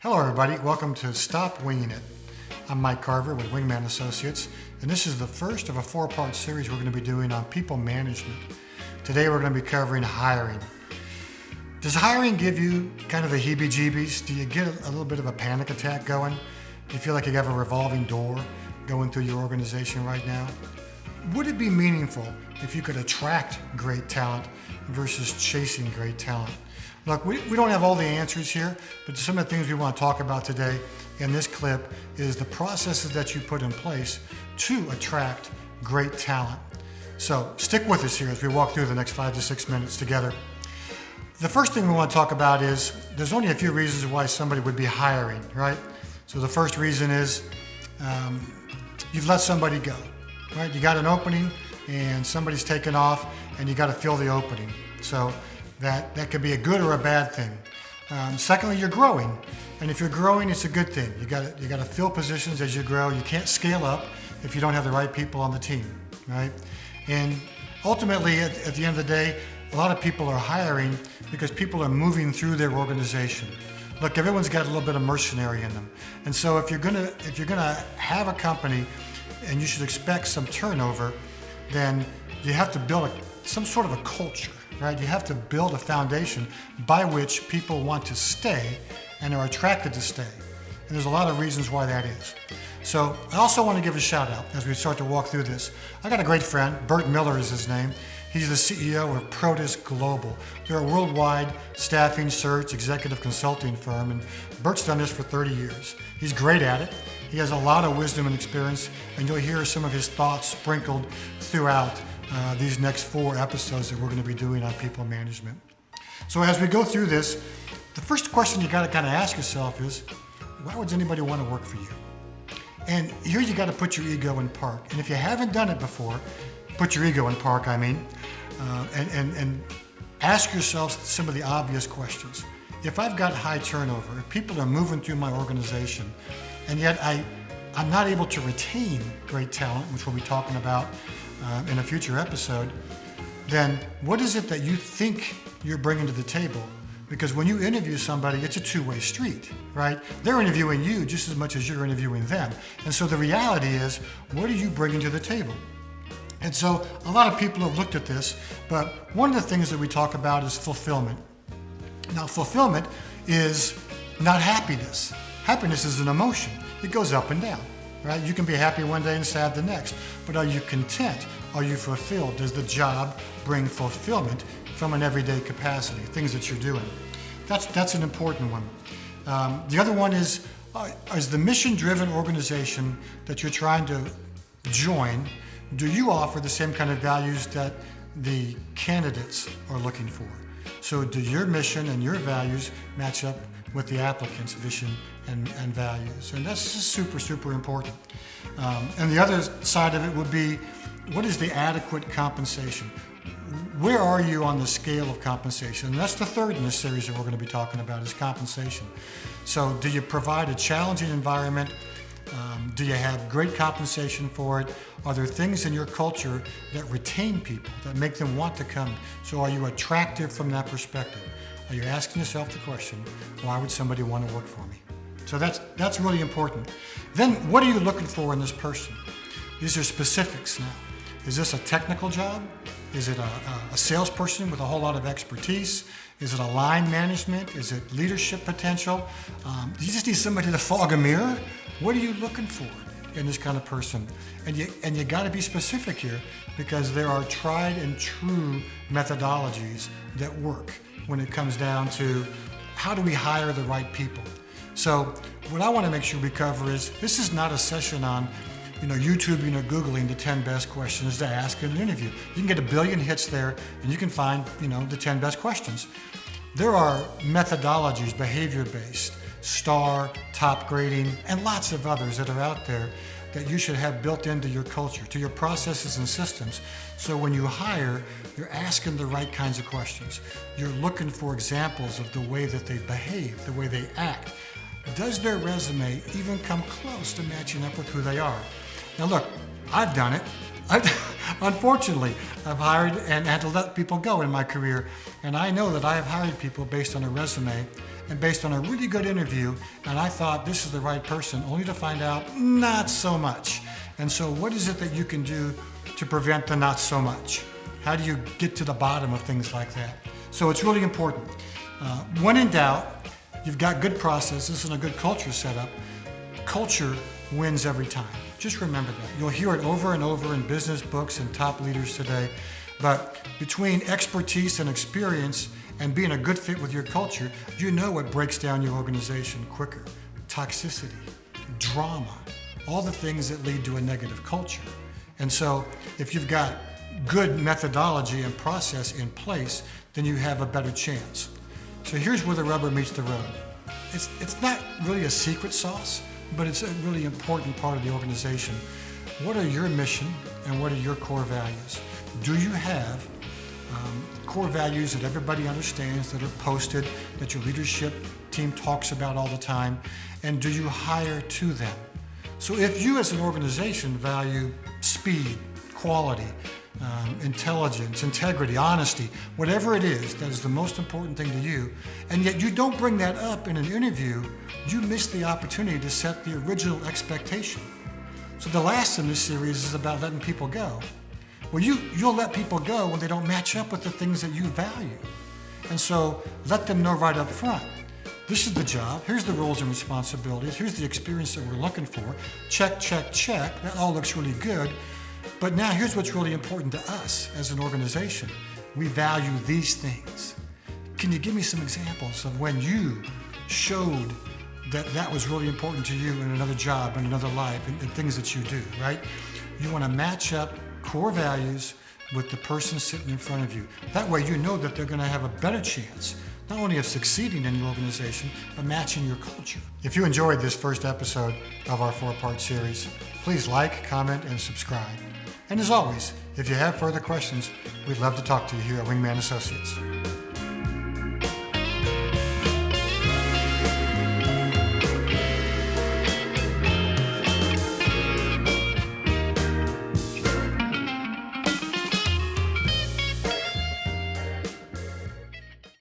Hello everybody, welcome to Stop Winging It. I'm Mike Carver with Wingman Associates, and this is the first of a four-part series we're going to be doing on people management. Today we're going to be covering hiring. Does hiring give you kind of the heebie-jeebies? Do you get a little bit of a panic attack going? Do you feel like you have a revolving door going through your organization right now? Would it be meaningful if you could attract great talent versus chasing great talent? Look, we don't have all the answers here, but some of the things we want to talk about today in this clip is the processes that you put in place to attract great talent. So stick with us here as we walk through the next 5 to 6 minutes together. The first thing we want to talk about is there's only a few reasons why somebody would be hiring, right? So the first reason is you've let somebody go, right? You got an opening and somebody's taken off and you got to fill the opening. So that could be a good or a bad thing. Secondly, you're growing, and if you're growing, it's a good thing. You got to fill positions as you grow. You can't scale up if you don't have the right people on the team, right? And ultimately, at the end of the day, a lot of people are hiring because people are moving through their organization. Look, everyone's got a little bit of mercenary in them, and so if you're gonna have a company, and you should expect some turnover, then you have to build some sort of a culture. Right? You have to build a foundation by which people want to stay and are attracted to stay. And there's a lot of reasons why that is. So I also want to give a shout out as we start to walk through this. I got a great friend, Bert Miller is his name. He's the CEO of Protus Global. They're a worldwide staffing, search, executive consulting firm, and Bert's done this for 30 years. He's great at it. He has a lot of wisdom and experience, and you'll hear some of his thoughts sprinkled throughout these next 4 episodes that we're going to be doing on people management. So as we go through this, the first question you got to kind of ask yourself is, why would anybody want to work for you? And here you got to put your ego in park. And if you haven't done it before, put your ego in park, and ask yourself some of the obvious questions. If I've got high turnover, if people are moving through my organization, and yet I'm not able to retain great talent, which we'll be talking about in a future episode, then what is it that you think you're bringing to the table? Because when you interview somebody, it's a two-way street, right? They're interviewing you just as much as you're interviewing them. And so the reality is, what are you bringing to the table? And so a lot of people have looked at this, but one of the things that we talk about is fulfillment. Now, fulfillment is not happiness. Happiness is an emotion. It goes up and down. Right? You can be happy one day and sad the next, but are you content? Are you fulfilled? Does the job bring fulfillment from an everyday capacity, things that you're doing? That's an important one. The other one is the mission-driven organization that you're trying to join, do you offer the same kind of values that the candidates are looking for? So do your mission and your values match up with the applicant's vision and values? And that's just super, super important. And the other side of it would be, what is the adequate compensation? Where are you on the scale of compensation? And that's the third in this series that we're going to be talking about is compensation. So do you provide a challenging environment? Do you have great compensation for it? Are there things in your culture that retain people, that make them want to come? So are you attractive from that perspective? Are you asking yourself the question, why would somebody want to work for me? So that's really important. Then what are you looking for in this person? These are specifics now. Is this a technical job? Is it a salesperson with a whole lot of expertise? Is it a line management? Is it leadership potential? Do you just need somebody to fog a mirror? What are you looking for in this kind of person? And you got to be specific here, because there are tried and true methodologies that work when it comes down to how do we hire the right people. So what I want to make sure we cover is, this is not a session on YouTubing or Googling the 10 best questions to ask in an interview. You can get 1 billion hits there and you can find the 10 best questions. There are methodologies, behavior-based, STAR, top grading, and lots of others that are out there that you should have built into your culture, to your processes and systems. So when you hire, you're asking the right kinds of questions. You're looking for examples of the way that they behave, the way they act. Does their resume even come close to matching up with who they are? Now look, I've done it. Unfortunately, I've hired and had to let people go in my career, and I know that I have hired people based on a resume and based on a really good interview, and I thought this is the right person, only to find out not so much. And so what is it that you can do to prevent the not so much? How do you get to the bottom of things like that? So it's really important. When in doubt, you've got good processes and a good culture set up, culture wins every time. Just remember that. You'll hear it over and over in business books and top leaders today. But between expertise and experience and being a good fit with your culture, you know what breaks down your organization quicker. Toxicity, drama, all the things that lead to a negative culture. And so if you've got good methodology and process in place, then you have a better chance. So here's where the rubber meets the road. It's not really a secret sauce, but it's a really important part of the organization. What are your mission and what are your core values? Do you have core values that everybody understands, that are posted, that your leadership team talks about all the time? And do you hire to them? So if you as an organization value speed, quality, intelligence, integrity, honesty, whatever it is that is the most important thing to you, and yet you don't bring that up in an interview, you miss the opportunity to set the original expectation. So the last in this series is about letting people go. Well, you'll let people go when they don't match up with the things that you value. And so let them know right up front. This is the job, here's the roles and responsibilities, here's the experience that we're looking for. Check, check, check, that all looks really good. But now here's what's really important to us as an organization. We value these things. Can you give me some examples of when you showed that that was really important to you in another job, in another life, and things that you do, right? You want to match up core values with the person sitting in front of you. That way you know that they're going to have a better chance, not only of succeeding in your organization, but matching your culture. If you enjoyed this first episode of our 4-part series, please like, comment, and subscribe. And as always, if you have further questions, we'd love to talk to you here at Wingman Associates.